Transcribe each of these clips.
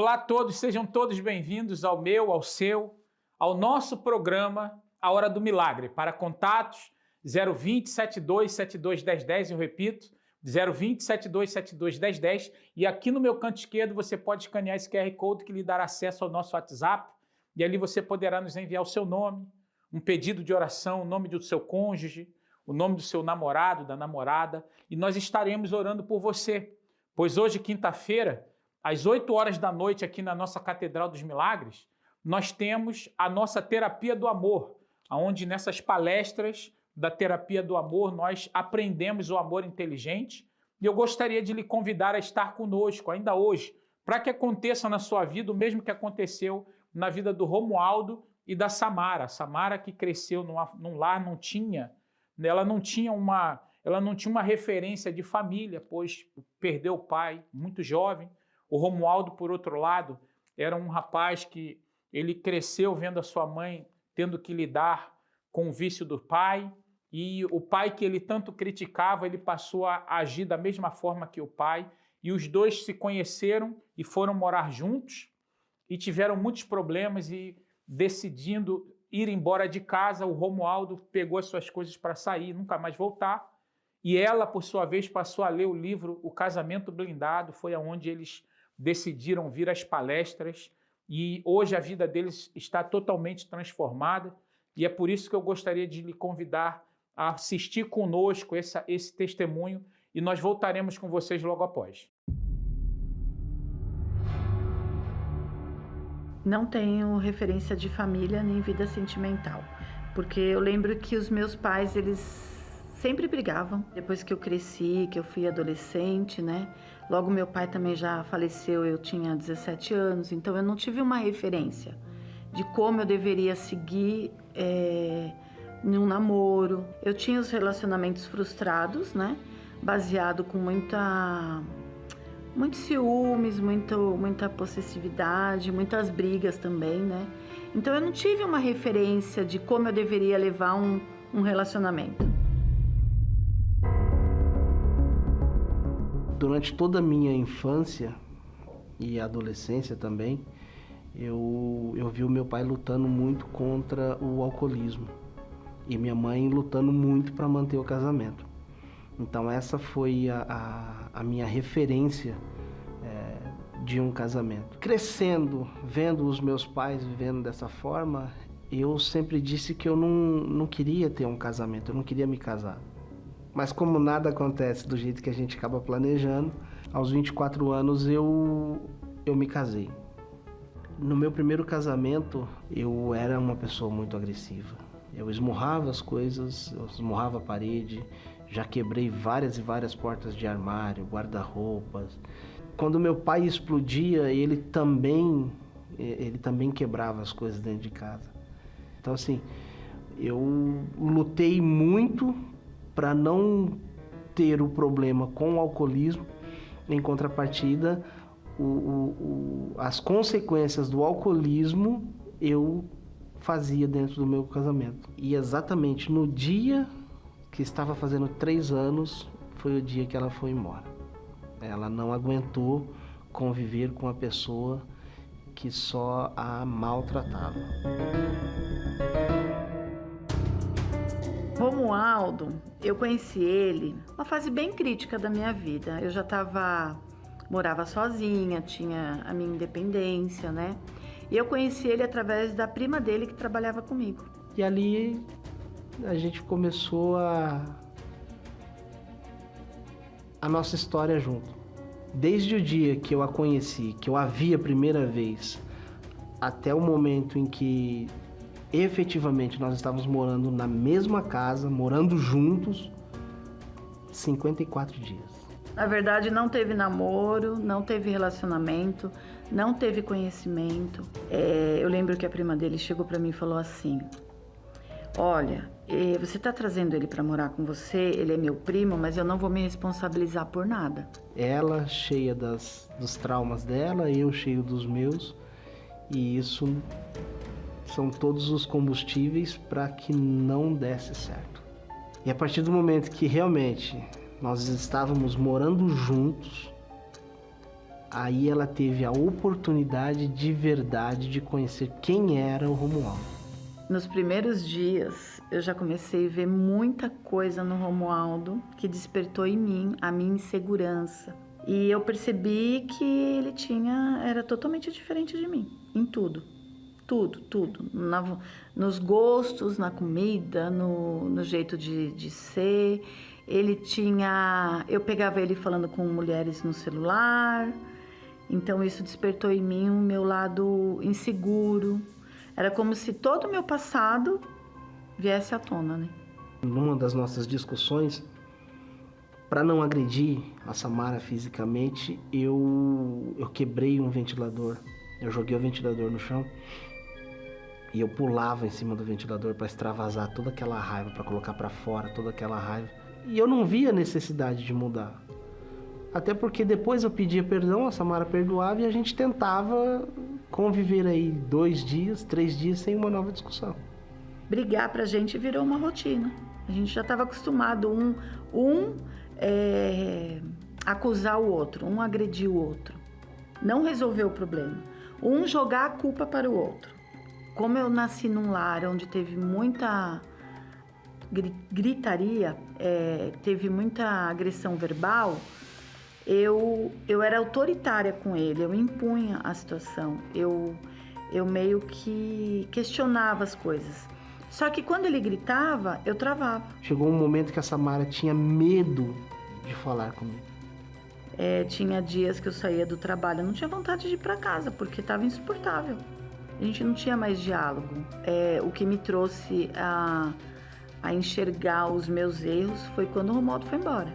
Olá a todos, sejam todos bem-vindos ao meu, ao seu, ao nosso programa A Hora do Milagre. Para contatos, 020 72 72 1010, eu repito, 020 72 72 1010. E aqui no meu canto esquerdo você pode escanear esse QR Code que lhe dará acesso ao nosso WhatsApp. E ali você poderá nos enviar o seu nome, um pedido de oração, o nome do seu cônjuge, o nome do seu namorado, da namorada. E nós estaremos orando por você. Pois hoje, quinta-feira, às 8 horas da noite, aqui na nossa Catedral dos Milagres, nós temos a nossa Terapia do Amor, onde nessas palestras da Terapia do Amor nós aprendemos o amor inteligente. E eu gostaria de lhe convidar a estar conosco ainda hoje, para que aconteça na sua vida o mesmo que aconteceu na vida do Romualdo e da Samara. A Samara, que cresceu num lar, ela não tinha uma referência de família, pois perdeu o pai muito jovem. O Romualdo, por outro lado, era um rapaz que ele cresceu vendo a sua mãe tendo que lidar com o vício do pai, e o pai que ele tanto criticava, ele passou a agir da mesma forma que o pai, e os dois se conheceram e foram morar juntos, e tiveram muitos problemas, e decidindo ir embora de casa, o Romualdo pegou as suas coisas para sair, nunca mais voltar, e ela, por sua vez, passou a ler o livro O Casamento Blindado, foi aonde eles decidiram vir às palestras, e hoje a vida deles está totalmente transformada, e é por isso que eu gostaria de lhe convidar a assistir conosco esse testemunho, e nós voltaremos com vocês logo após. Não tenho referência de família nem vida sentimental, porque eu lembro que os meus pais, eles sempre brigavam. Depois que eu cresci, que eu fui adolescente, né? Logo meu pai também já faleceu, eu tinha 17 anos, então eu não tive uma referência de como eu deveria seguir num namoro. Eu tinha os relacionamentos frustrados, né? Baseado com muitos ciúmes, muita possessividade, muitas brigas também, né? Então eu não tive uma referência de como eu deveria levar um relacionamento. Durante toda a minha infância e adolescência também, eu vi o meu pai lutando muito contra o alcoolismo e minha mãe lutando muito para manter o casamento. Então essa foi a minha referência de um casamento. Crescendo, vendo os meus pais vivendo dessa forma, eu sempre disse que eu não queria ter um casamento, eu não queria me casar. Mas como nada acontece do jeito que a gente acaba planejando, aos 24 anos eu me casei. No meu primeiro casamento, eu era uma pessoa muito agressiva. Eu esmurrava as coisas, eu esmurrava a parede, já quebrei várias e várias portas de armário, guarda-roupas. Quando meu pai explodia, ele também quebrava as coisas dentro de casa. Então assim, eu lutei muito para não ter o problema com o alcoolismo. Em contrapartida, as consequências do alcoolismo eu fazia dentro do meu casamento. E exatamente no dia que estava fazendo 3 anos, foi o dia que ela foi embora. Ela não aguentou conviver com a pessoa que só a maltratava. Romualdo, eu conheci ele uma fase bem crítica da minha vida. Eu já morava sozinha, tinha a minha independência, né? E eu conheci ele através da prima dele que trabalhava comigo. E ali a gente começou a nossa história junto. Desde o dia que eu a conheci, que eu a vi a primeira vez, até o momento em que efetivamente nós estávamos morando na mesma casa, morando juntos, 54 dias. Na verdade, não teve namoro, não teve relacionamento, não teve conhecimento. Eu lembro que a prima dele chegou para mim e falou assim: olha, você está trazendo ele para morar com você, ele é meu primo, mas eu não vou me responsabilizar por nada. Ela cheia dos traumas dela, eu cheio dos meus, e isso são todos os combustíveis para que não desse certo. E a partir do momento que realmente nós estávamos morando juntos, aí ela teve a oportunidade de verdade de conhecer quem era o Romualdo. Nos primeiros dias, eu já comecei a ver muita coisa no Romualdo que despertou em mim a minha insegurança. E eu percebi que ele era totalmente diferente de mim, em tudo. Tudo. Nos gostos, na comida, no jeito de ser. Eu pegava ele falando com mulheres no celular. Então isso despertou em mim o meu lado inseguro. Era como se todo o meu passado viesse à tona, né? Numa das nossas discussões, para não agredir a Samara fisicamente, eu quebrei um ventilador. Eu joguei o ventilador no chão e eu pulava em cima do ventilador para extravasar toda aquela raiva, para colocar para fora toda aquela raiva. E eu não via necessidade de mudar. Até porque depois eu pedia perdão, a Samara perdoava e a gente tentava conviver aí 2 dias, 3 dias sem uma nova discussão. Brigar pra gente virou uma rotina. A gente já estava acostumado acusar o outro, um agredir o outro. Não resolver o problema. Um jogar a culpa para o outro. Como eu nasci num lar onde teve muita gritaria, teve muita agressão verbal, eu era autoritária com ele, eu impunha a situação, eu meio que questionava as coisas. Só que quando ele gritava, eu travava. Chegou um momento que a Samara tinha medo de falar comigo. Tinha dias que eu saía do trabalho, eu não tinha vontade de ir para casa, porque estava insuportável. A gente não tinha mais diálogo. O que me trouxe a enxergar os meus erros foi quando o Romualdo foi embora.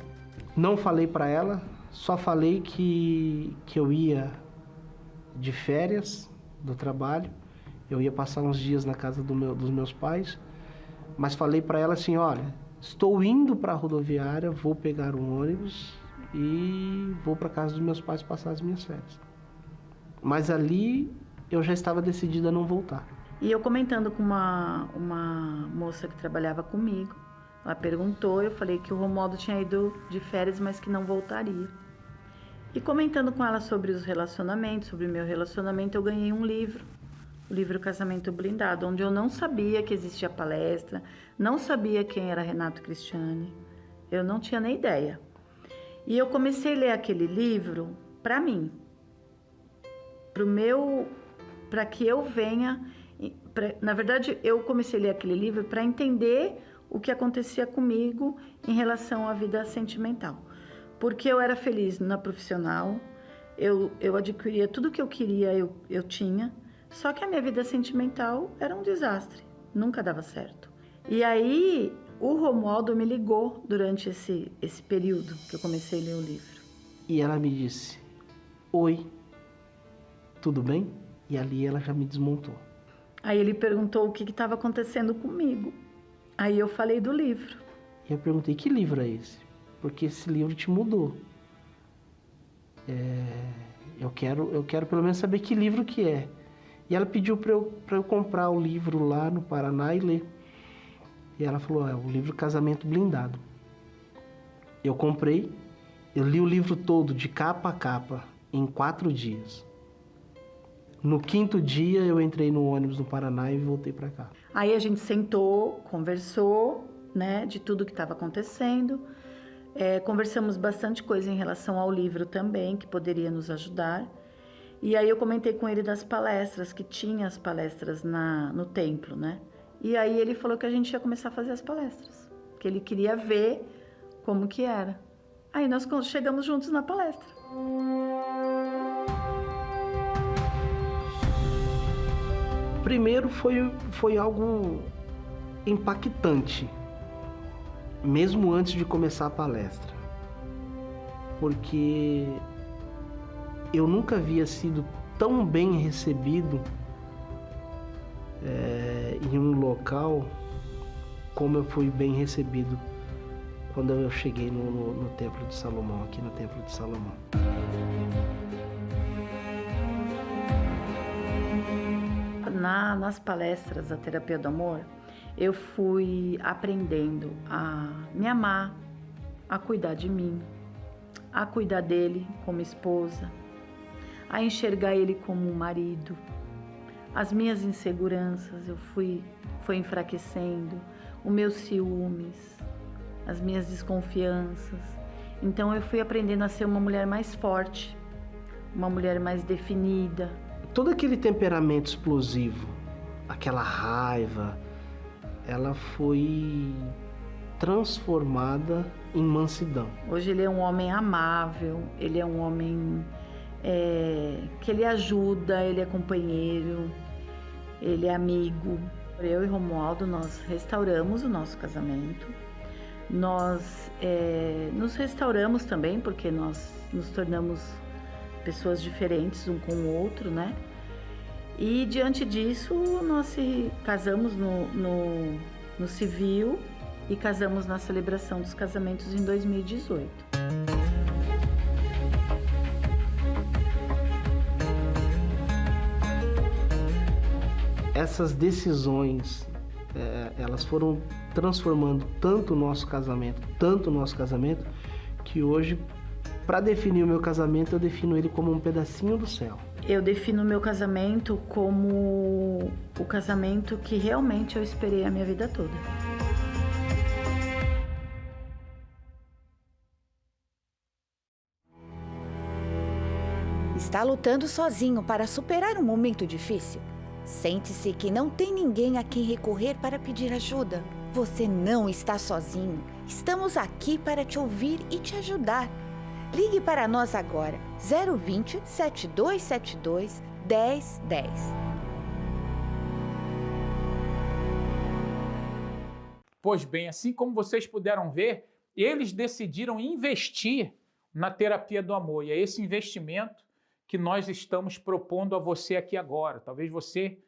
Não falei para ela, só falei que eu ia de férias do trabalho, eu ia passar uns dias na casa dos meus pais, mas falei para ela assim, olha, estou indo para a rodoviária, vou pegar um ônibus e vou para casa dos meus pais passar as minhas férias. Mas ali eu já estava decidida a não voltar. E eu comentando com uma moça que trabalhava comigo, ela perguntou, eu falei que o Romualdo tinha ido de férias, mas que não voltaria. E comentando com ela sobre os relacionamentos, sobre o meu relacionamento, eu ganhei um livro, o livro Casamento Blindado, onde eu não sabia que existia palestra, não sabia quem era Renato Cristiani, eu não tinha nem ideia. E eu comecei a ler aquele livro para mim, para que eu venha... Na verdade, eu comecei a ler aquele livro para entender o que acontecia comigo em relação à vida sentimental. Porque eu era feliz na profissional, eu adquiria tudo que eu queria, eu tinha, só que a minha vida sentimental era um desastre, nunca dava certo. E aí, o Romualdo me ligou durante esse período que eu comecei a ler o livro. E ela me disse, oi, tudo bem? E ali ela já me desmontou. Aí ele perguntou o que estava acontecendo comigo. Aí eu falei do livro. E eu perguntei, que livro é esse? Porque esse livro te mudou. Eu quero pelo menos saber que livro que é. E ela pediu para eu comprar o livro lá no Paraná e ler. E ela falou, o livro Casamento Blindado. Eu comprei, eu li o livro todo de capa a capa em 4 dias. No 5º dia eu entrei no ônibus no Paraná e voltei para cá. Aí a gente sentou, conversou, né, de tudo que estava acontecendo. Conversamos bastante coisa em relação ao livro também, que poderia nos ajudar. E aí eu comentei com ele das palestras, que tinha as palestras no templo, né? E aí ele falou que a gente ia começar a fazer as palestras, que ele queria ver como que era. Aí nós chegamos juntos na palestra. Primeiro foi algo impactante, mesmo antes de começar a palestra, porque eu nunca havia sido tão bem recebido em um local como eu fui bem recebido quando eu cheguei no Templo de Salomão, aqui no Templo de Salomão. Nas palestras da Terapia do Amor, eu fui aprendendo a me amar, a cuidar de mim, a cuidar dele como esposa, a enxergar ele como um marido. As minhas inseguranças foi enfraquecendo, os meus ciúmes, as minhas desconfianças. Então eu fui aprendendo a ser uma mulher mais forte, uma mulher mais definida. Todo aquele temperamento explosivo, aquela raiva, ela foi transformada em mansidão. Hoje ele é um homem amável, ele é um homem que ele ajuda, ele é companheiro, ele é amigo. Eu e Romualdo, nós restauramos o nosso casamento. Nós nos restauramos também porque nós nos tornamos pessoas diferentes um com o outro, né? E diante disso, nós casamos no civil e casamos na celebração dos casamentos em 2018. Essas decisões, elas foram transformando tanto o nosso casamento, que hoje, para definir o meu casamento, eu defino ele como um pedacinho do céu. Eu defino o meu casamento como o casamento que realmente eu esperei a minha vida toda. Está lutando sozinho para superar um momento difícil? Sente-se que não tem ninguém a quem recorrer para pedir ajuda. Você não está sozinho. Estamos aqui para te ouvir e te ajudar. Ligue para nós agora, 020 7272 1010. Pois bem, assim como vocês puderam ver, eles decidiram investir na terapia do amor. E é esse investimento que nós estamos propondo a você aqui agora. Talvez você,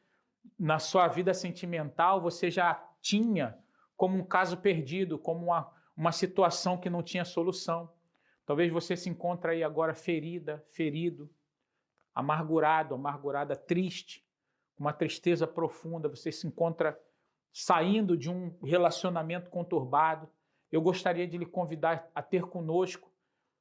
na sua vida sentimental, você já tinha como um caso perdido, como uma situação que não tinha solução. Talvez você se encontre aí agora ferido, amargurado, amargurada, triste, com uma tristeza profunda. Você se encontra saindo de um relacionamento conturbado. Eu gostaria de lhe convidar a ter conosco,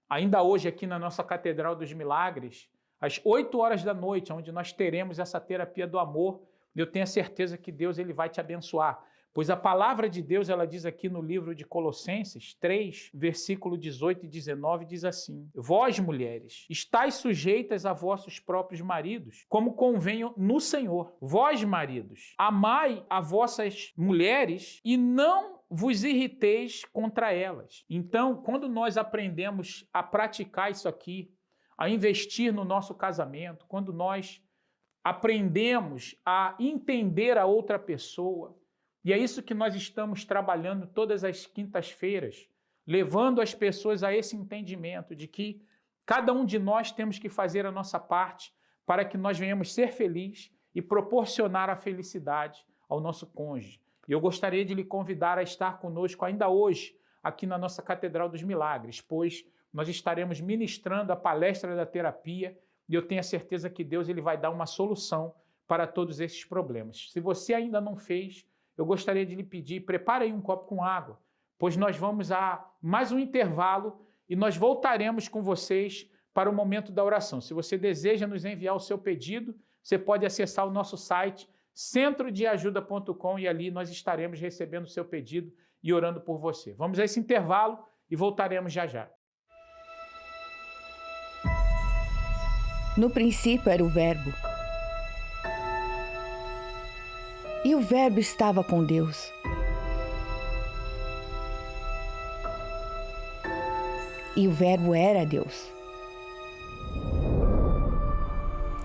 ainda hoje aqui na nossa Catedral dos Milagres, às 8 horas da noite, onde nós teremos essa terapia do amor. Eu tenho a certeza que Deus ele vai te abençoar. Pois a palavra de Deus, ela diz aqui no livro de Colossenses 3, versículo 18 e 19, diz assim: Vós, mulheres, estáis sujeitas a vossos próprios maridos, como convém no Senhor. Vós, maridos, amai a vossas mulheres e não vos irriteis contra elas. Então, quando nós aprendemos a praticar isso aqui, a investir no nosso casamento, quando nós aprendemos a entender a outra pessoa, e é isso que nós estamos trabalhando todas as quintas-feiras, levando as pessoas a esse entendimento de que cada um de nós temos que fazer a nossa parte para que nós venhamos ser felizes e proporcionar a felicidade ao nosso cônjuge. E eu gostaria de lhe convidar a estar conosco ainda hoje, aqui na nossa Catedral dos Milagres, pois nós estaremos ministrando a palestra da terapia e eu tenho a certeza que Deus ele vai dar uma solução para todos esses problemas. Se você ainda não fez, eu gostaria de lhe pedir, prepare aí um copo com água, pois nós vamos a mais um intervalo e nós voltaremos com vocês para o momento da oração. Se você deseja nos enviar o seu pedido, você pode acessar o nosso site centrodeajuda.com e ali nós estaremos recebendo o seu pedido e orando por você. Vamos a esse intervalo e voltaremos já já. No princípio era o Verbo. E o Verbo estava com Deus. E o Verbo era Deus.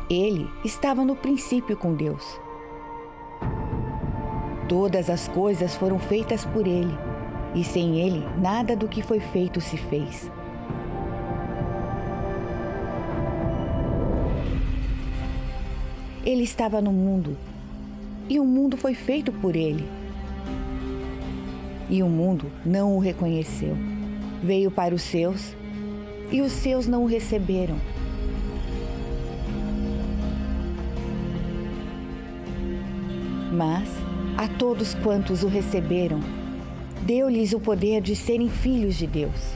Ele estava no princípio com Deus. Todas as coisas foram feitas por ele, e sem ele nada do que foi feito se fez. Ele estava no mundo, e o mundo foi feito por ele. E o mundo não o reconheceu. Veio para os seus, e os seus não o receberam. Mas a todos quantos o receberam, deu-lhes o poder de serem filhos de Deus.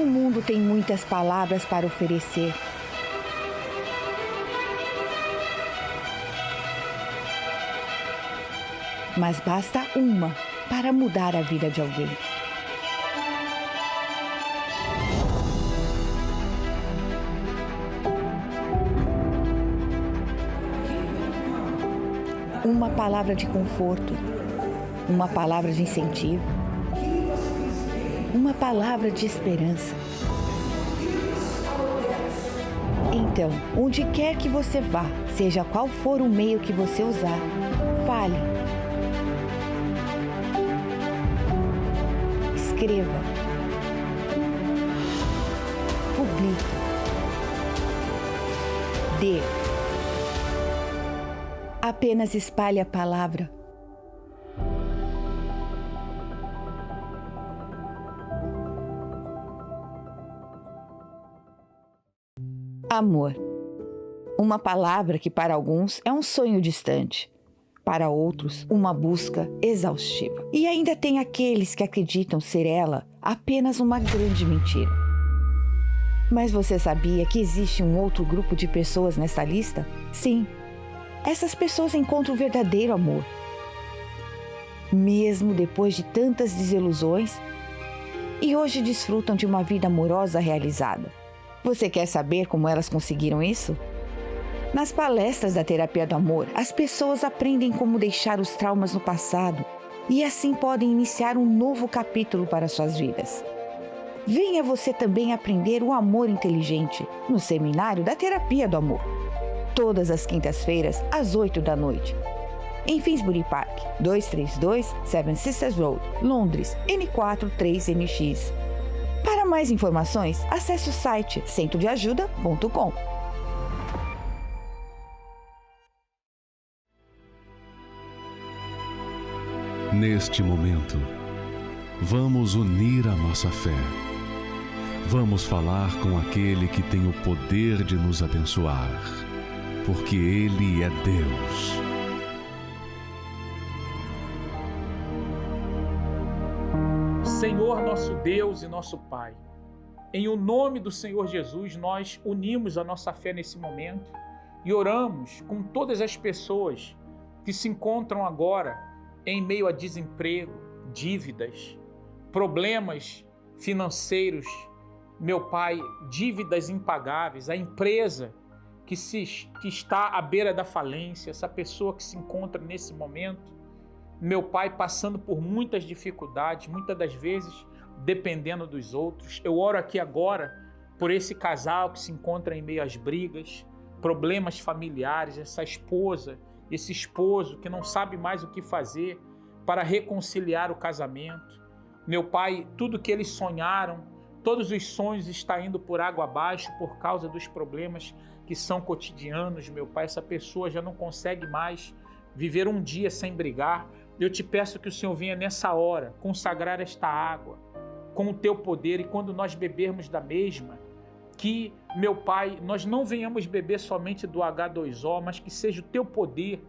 O mundo tem muitas palavras para oferecer. Mas basta uma para mudar a vida de alguém. Uma palavra de conforto, uma palavra de incentivo, uma palavra de esperança. Então, onde quer que você vá, seja qual for o meio que você usar, fale. Escreva. Publique. Dê. Apenas espalhe a palavra. Amor. Uma palavra que para alguns é um sonho distante, para outros uma busca exaustiva. E ainda tem aqueles que acreditam ser ela apenas uma grande mentira. Mas você sabia que existe um outro grupo de pessoas nessa lista? Sim. Essas pessoas encontram o verdadeiro amor. Mesmo depois de tantas desilusões, e hoje desfrutam de uma vida amorosa realizada. Você quer saber como elas conseguiram isso? Nas palestras da Terapia do Amor, as pessoas aprendem como deixar os traumas no passado e assim podem iniciar um novo capítulo para suas vidas. Venha você também aprender o amor inteligente no seminário da Terapia do Amor. Todas as quintas-feiras, às 8 da noite. Em Finsbury Park, 232 Seven Sisters Road, Londres, N4 3NX. Para mais informações, acesse o site centrodeajuda.com. Neste momento, vamos unir a nossa fé. Vamos falar com aquele que tem o poder de nos abençoar, porque Ele é Deus. Senhor nosso Deus e nosso Pai, em o nome do Senhor Jesus, nós unimos a nossa fé nesse momento e oramos com todas as pessoas que se encontram agora em meio a desemprego, dívidas, problemas financeiros, meu Pai, dívidas impagáveis, a empresa que está à beira da falência, essa pessoa que se encontra nesse momento, meu Pai, passando por muitas dificuldades, muitas das vezes dependendo dos outros. Eu oro aqui agora por esse casal que se encontra em meio às brigas, problemas familiares, essa esposa, esse esposo que não sabe mais o que fazer para reconciliar o casamento. Meu Pai, tudo que eles sonharam, todos os sonhos estão indo por água abaixo por causa dos problemas que são cotidianos, meu Pai. Essa pessoa já não consegue mais viver um dia sem brigar. Eu te peço que o Senhor venha nessa hora consagrar esta água com o teu poder, e quando nós bebermos da mesma, que, meu Pai, nós não venhamos beber somente do H2O, mas que seja o teu poder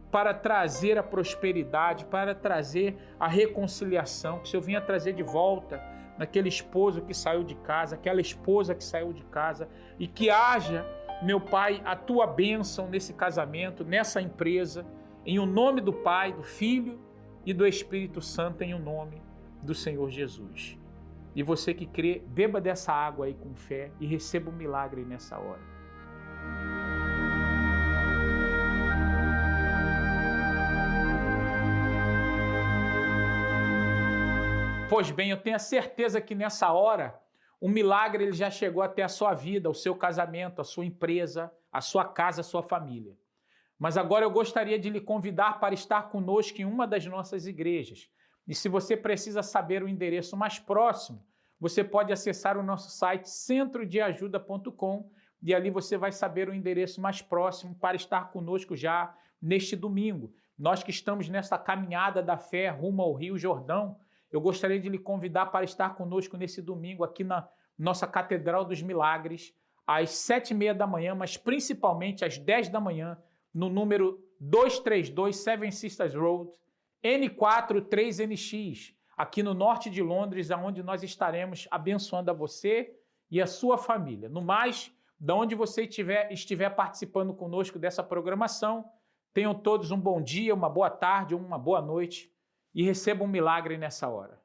para trazer a prosperidade, para trazer a reconciliação, que o Senhor venha trazer de volta naquele esposo que saiu de casa, aquela esposa que saiu de casa, e que haja, meu Pai, a tua bênção nesse casamento, nessa empresa, em o nome do Pai, do Filho e do Espírito Santo, em o nome do Senhor Jesus. E você que crê, beba dessa água aí com fé e receba um milagre nessa hora. Pois bem, eu tenho a certeza que nessa hora o milagre ele já chegou até a sua vida, o seu casamento, a sua empresa, a sua casa, a sua família. Mas agora eu gostaria de lhe convidar para estar conosco em uma das nossas igrejas. E se você precisa saber o endereço mais próximo, você pode acessar o nosso site centrodeajuda.com e ali você vai saber o endereço mais próximo para estar conosco já neste domingo. Nós que estamos nessa caminhada da fé rumo ao Rio Jordão, eu gostaria de lhe convidar para estar conosco nesse domingo aqui na nossa Catedral dos Milagres, às 7h30 da manhã, mas principalmente às 10 da manhã, no número 232 Seven Sisters Road, N4 3NX. aqui no norte de Londres, onde nós estaremos abençoando a você e a sua família. No mais, de onde você estiver participando conosco dessa programação, tenham todos um bom dia, uma boa tarde ou uma boa noite e recebam um milagre nessa hora.